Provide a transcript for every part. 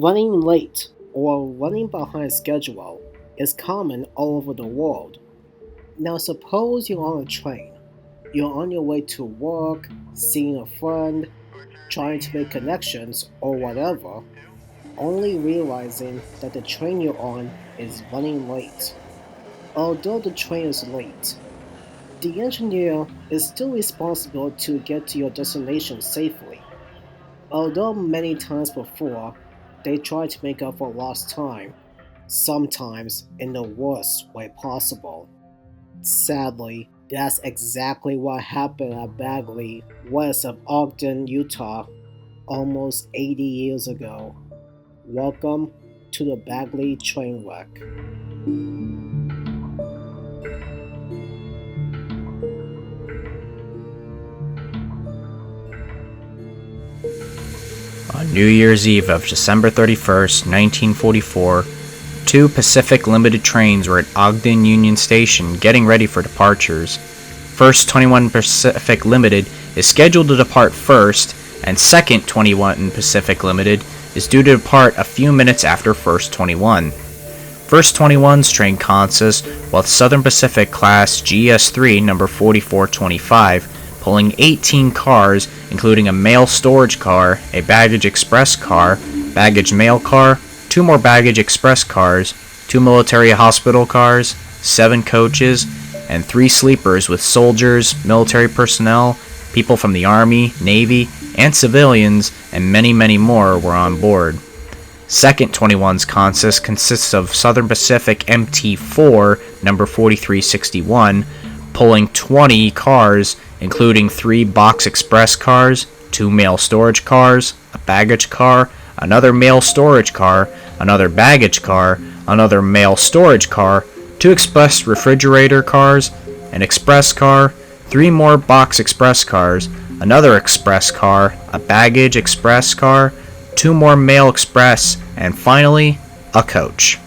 Running late or running behind schedule is common all over the world. Now, suppose you're on a train. You're on your way to work, seeing a friend, trying to make connections, or whatever, only realizing that the train you're on is running late. Although the train is late, the engineer is still responsible to get to your destination safely. Although many times before, they try to make up for lost time, sometimes in the worst way possible. Sadly, that's exactly what happened at Bagley, west of Ogden, Utah, almost 80 years ago. Welcome to the Bagley Train Wreck. On New Year's Eve of December 31st, 1944, two Pacific Limited trains were at Ogden Union Station getting ready for departures. First 21 Pacific Limited is scheduled to depart first, and second 21 Pacific Limited is due to depart a few minutes after first 21. First 21's train consists with Southern Pacific Class GS3 number 4425, pulling 18 cars, including a mail storage car, a baggage express car, baggage mail car, two more baggage express cars, two military hospital cars, 7 coaches, and 3 sleepers with soldiers, military personnel, people from the Army, Navy, and civilians, and many, many more were on board. Second 21's consist consists of Southern Pacific MT4 number 4361, pulling 20 cars, including 3 box express cars, 2 mail storage cars, a baggage car, another mail storage car, another baggage car, another mail storage car, 2 express refrigerator cars, an express car, 3 more box express cars, another express car, a baggage express car, 2 more mail express, and finally, a coach.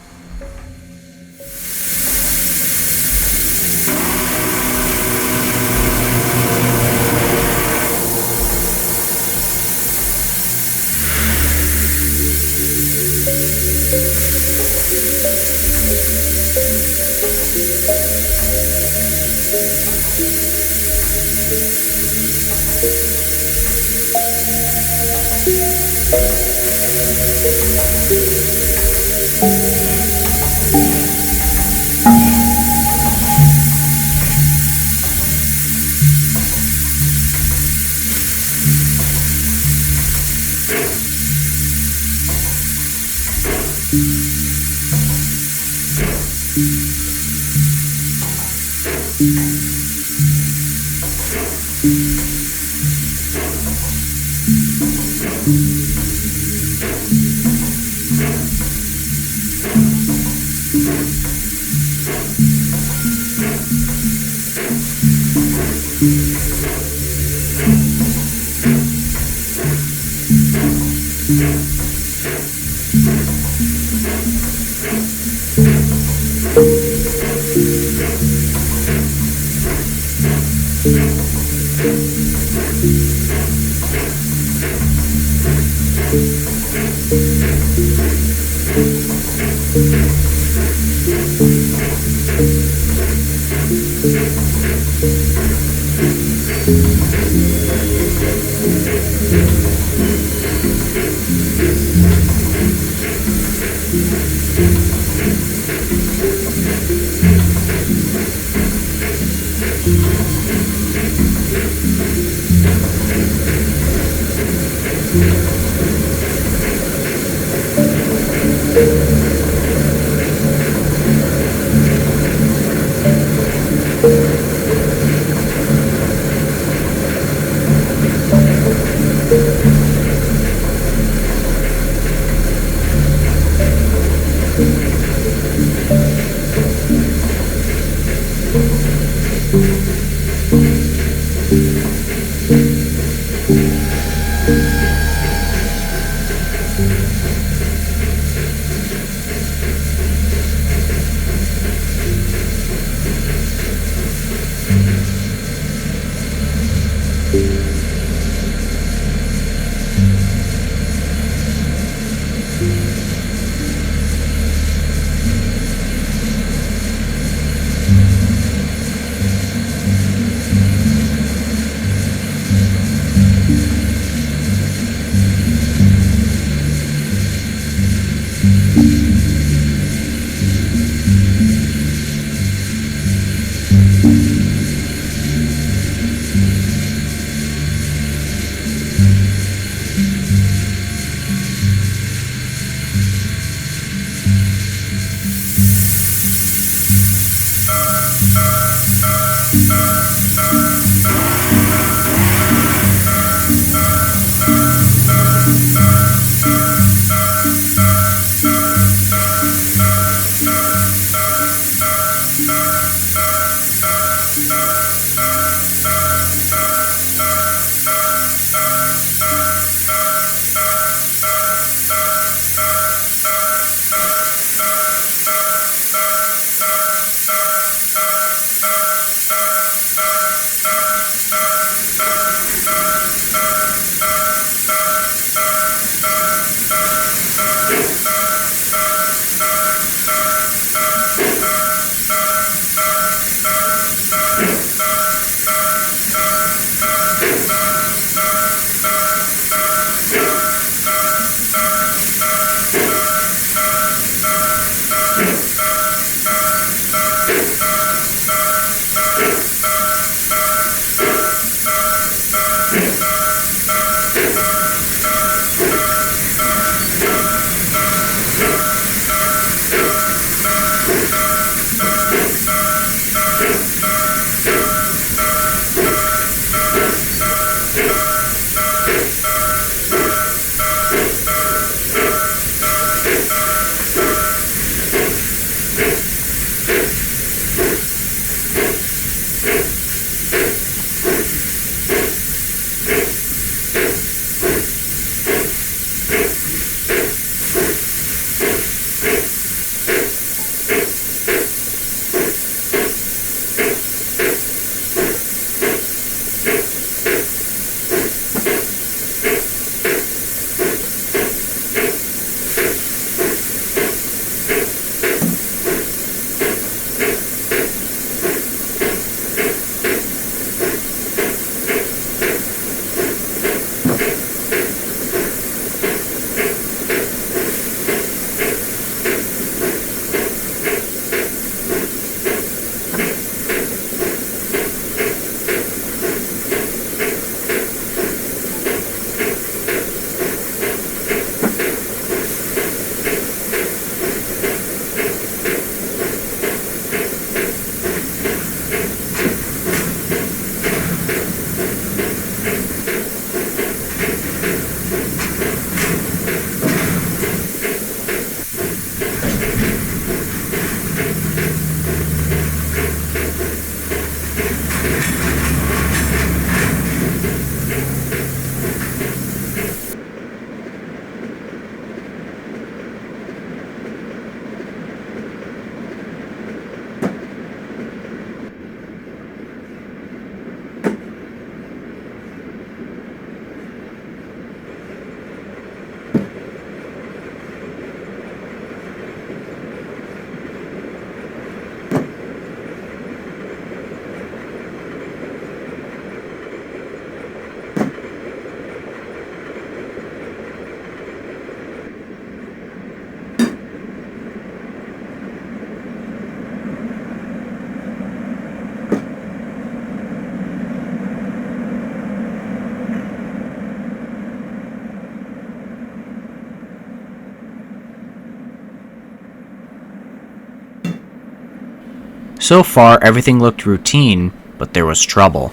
So far, everything looked routine, but there was trouble.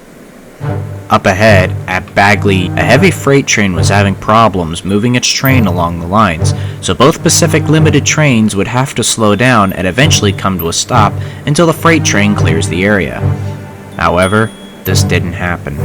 Up ahead, at Bagley, a heavy freight train was having problems moving its train along the lines, so both Pacific Limited trains would have to slow down and eventually come to a stop until the freight train clears the area. However, this didn't happen.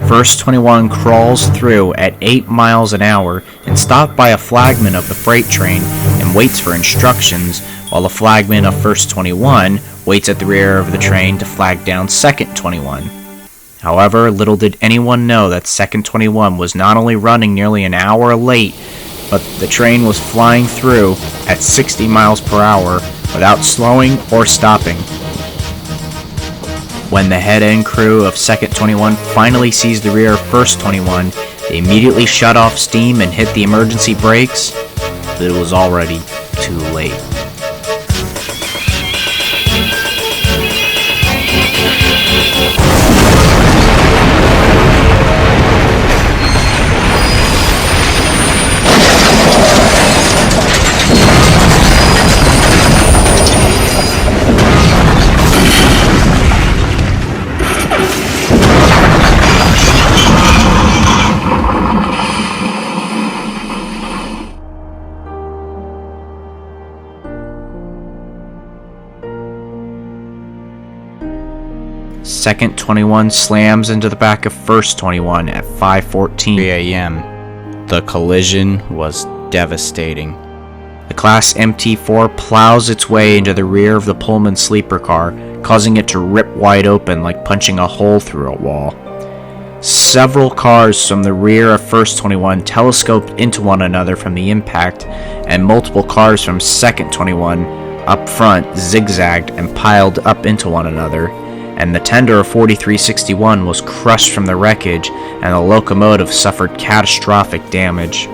First 21 crawls through at 8 miles an hour and stopped by a flagman of the freight train and waits for instructions, while the flagman of First 21 waits at the rear of the train to flag down Second 21. However, little did anyone know that Second 21 was not only running nearly an hour late, but the train was flying through at 60 miles per hour without slowing or stopping. When the head-end crew of Second 21 finally sees the rear of First 21, they immediately shut off steam and hit the emergency brakes, but it was already too late. Second 21 slams into the back of First 21 at 5:14 a.m. The collision was devastating. The Class MT4 plows its way into the rear of the Pullman sleeper car, causing it to rip wide open like punching a hole through a wall. Several cars from the rear of First 21 telescoped into one another from the impact, and multiple cars from Second 21 up front zigzagged and piled up into one another, and the tender of 4361 was crushed from the wreckage, and the locomotive suffered catastrophic damage.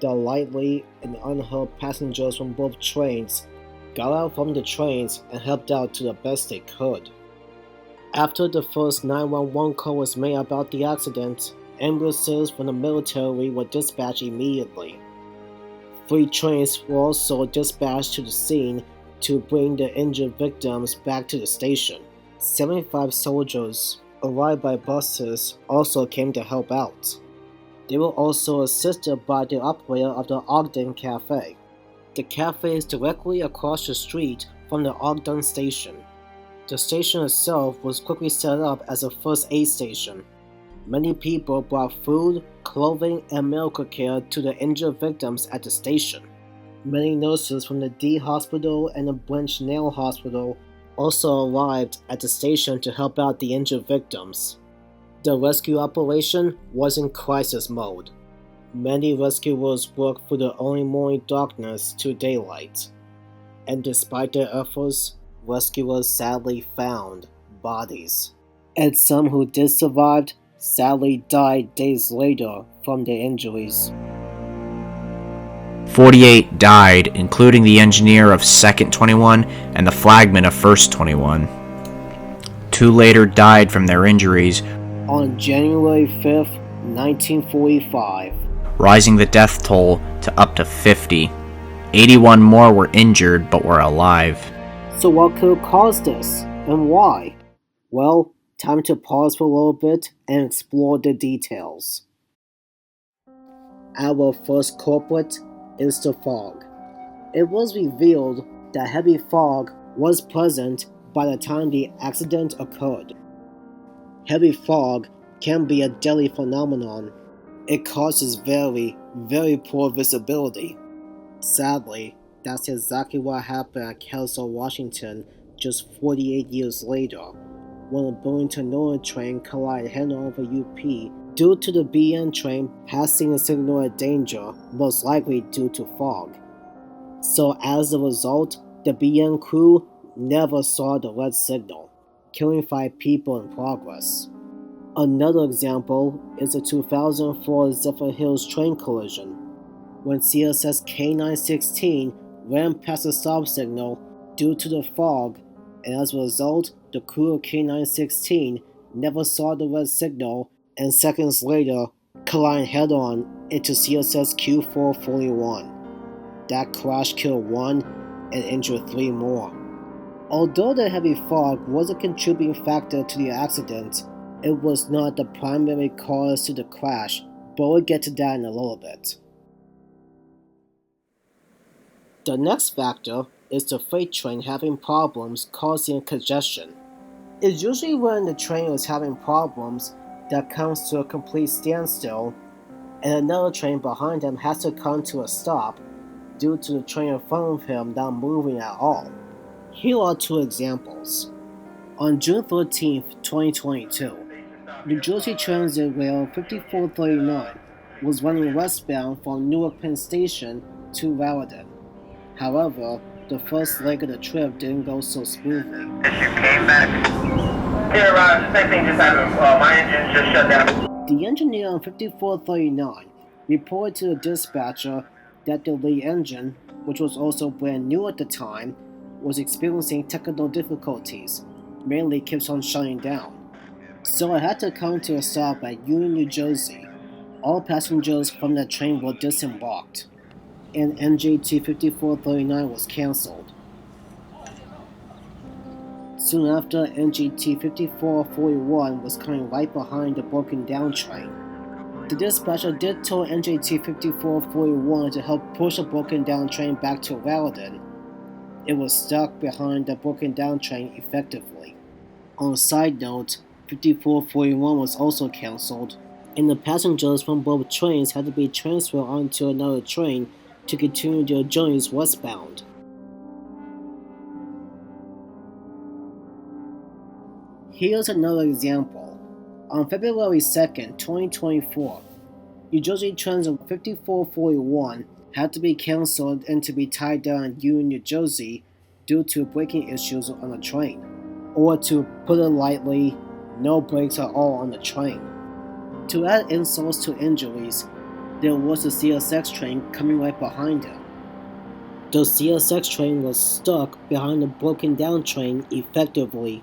The lightly and unhurt passengers from both trains got out from the trains and helped out to the best they could. After the first 911 call was made about the accident, ambulances from the military were dispatched immediately. 3 trains were also dispatched to the scene to bring the injured victims back to the station. 75 soldiers arrived by buses also came to help out. They were also assisted by the operator of the Ogden Cafe. The cafe is directly across the street from the Ogden station. The station itself was quickly set up as a first aid station. Many people brought food, clothing, and medical care to the injured victims at the station. Many nurses from the D Hospital and the Blanche Nail Hospital also arrived at the station to help out the injured victims. The rescue operation was in crisis mode. Many rescuers worked through the early morning darkness to daylight. And despite their efforts, rescuers sadly found bodies. And some who did survive sadly died days later from their injuries. 48 died, including the engineer of Second 21 and the flagman of First 21. 2 later died from their injuries On January 5th, 1945, rising the death toll to up to 50. 81 more were injured but were alive. So what could have caused this, and why? Well, time to pause for a little bit and explore the details. Our first culprit is the fog. It was revealed that heavy fog was present by the time the accident occurred. Heavy fog can be a deadly phenomenon. It causes very, very poor visibility. Sadly, that's exactly what happened at Kelso, Washington just 48 years later, when a Burlington Northern train collided head-on over UP due to the BN train passing a signal at danger, most likely due to fog. So as a result, the BN crew never saw the red signal, killing 5 people in progress. Another example is the 2004 Zephyrhills train collision. when CSS K916 ran past the stop signal due to the fog, and as a result, the crew of K916 never saw the red signal and seconds later collided head-on into CSS Q441. That crash killed 1 and injured 3 more. Although the heavy fog was a contributing factor to the accident, it was not the primary cause to the crash, but we'll get to that in a little bit. The next factor is the freight train having problems causing congestion. It's usually when the train is having problems that comes to a complete standstill and another train behind him has to come to a stop due to the train in front of him not moving at all. Here are 2 examples. On June 13, 2022, New Jersey Transit Rail 5439 was running westbound from Newark Penn Station to Raritan. However, the first leg of the trip didn't go so smoothly. Issue came back. Here, same thing just happened. My engine just shut down. The engineer on 5439 reported to the dispatcher that the lead engine, which was also brand new at the time, was experiencing technical difficulties, mainly keeps on shutting down. So I had to come to a stop at Union, New Jersey. All passengers from that train were disembarked, and NJT 5439 was cancelled. Soon after, NJT 5441 was coming right behind the broken down train. The dispatcher did tell NJT 5441 to help push the broken down train back to Raritan. It was stuck behind the broken down train effectively. On a side note, 5441 was also cancelled, and the passengers from both trains had to be transferred onto another train to continue their journeys westbound. Here's another example. On February 2nd, 2024, New Jersey Transit 5441 had to be cancelled and to be tied down in Union, New Jersey due to braking issues on the train. Or to put it lightly, no brakes at all on the train. To add insults to injuries, there was a CSX train coming right behind him. The CSX train was stuck behind the broken down train effectively.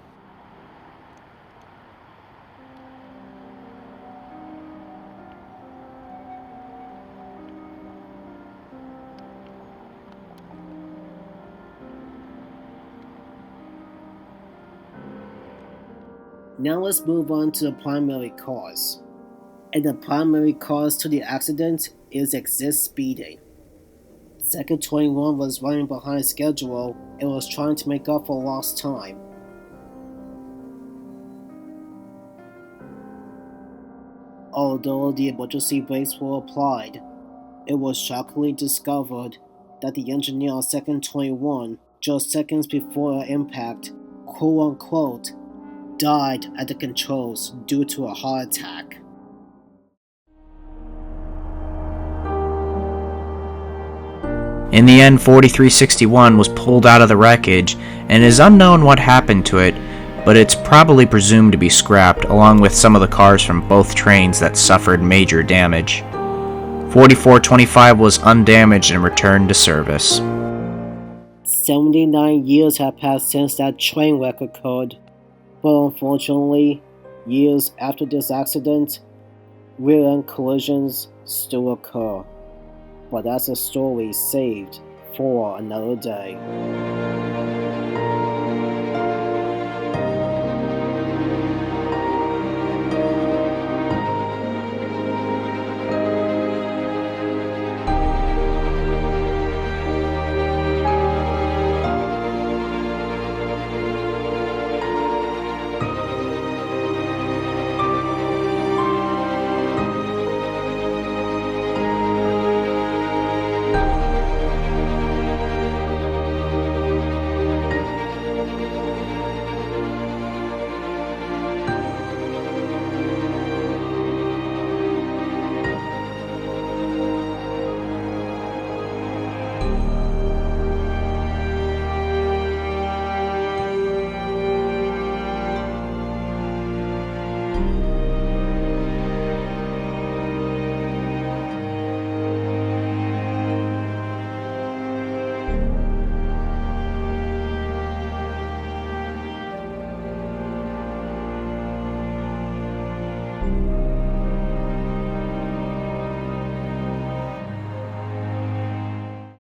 Now let's move on to the primary cause. And the primary cause to the accident is excess speeding. Second 21 was running behind schedule and was trying to make up for lost time. Although the emergency brakes were applied, it was shockingly discovered that the engineer on Second 21, just seconds before an impact, quote-unquote, died at the controls due to a heart attack. In the end, 4361 was pulled out of the wreckage, and it is unknown what happened to it, but it's probably presumed to be scrapped, along with some of the cars from both trains that suffered major damage. 4425 was undamaged and returned to service. 79 years have passed since that train wreck occurred, but unfortunately, years after this accident, rear-end collisions still occur. But that's a story saved for another day.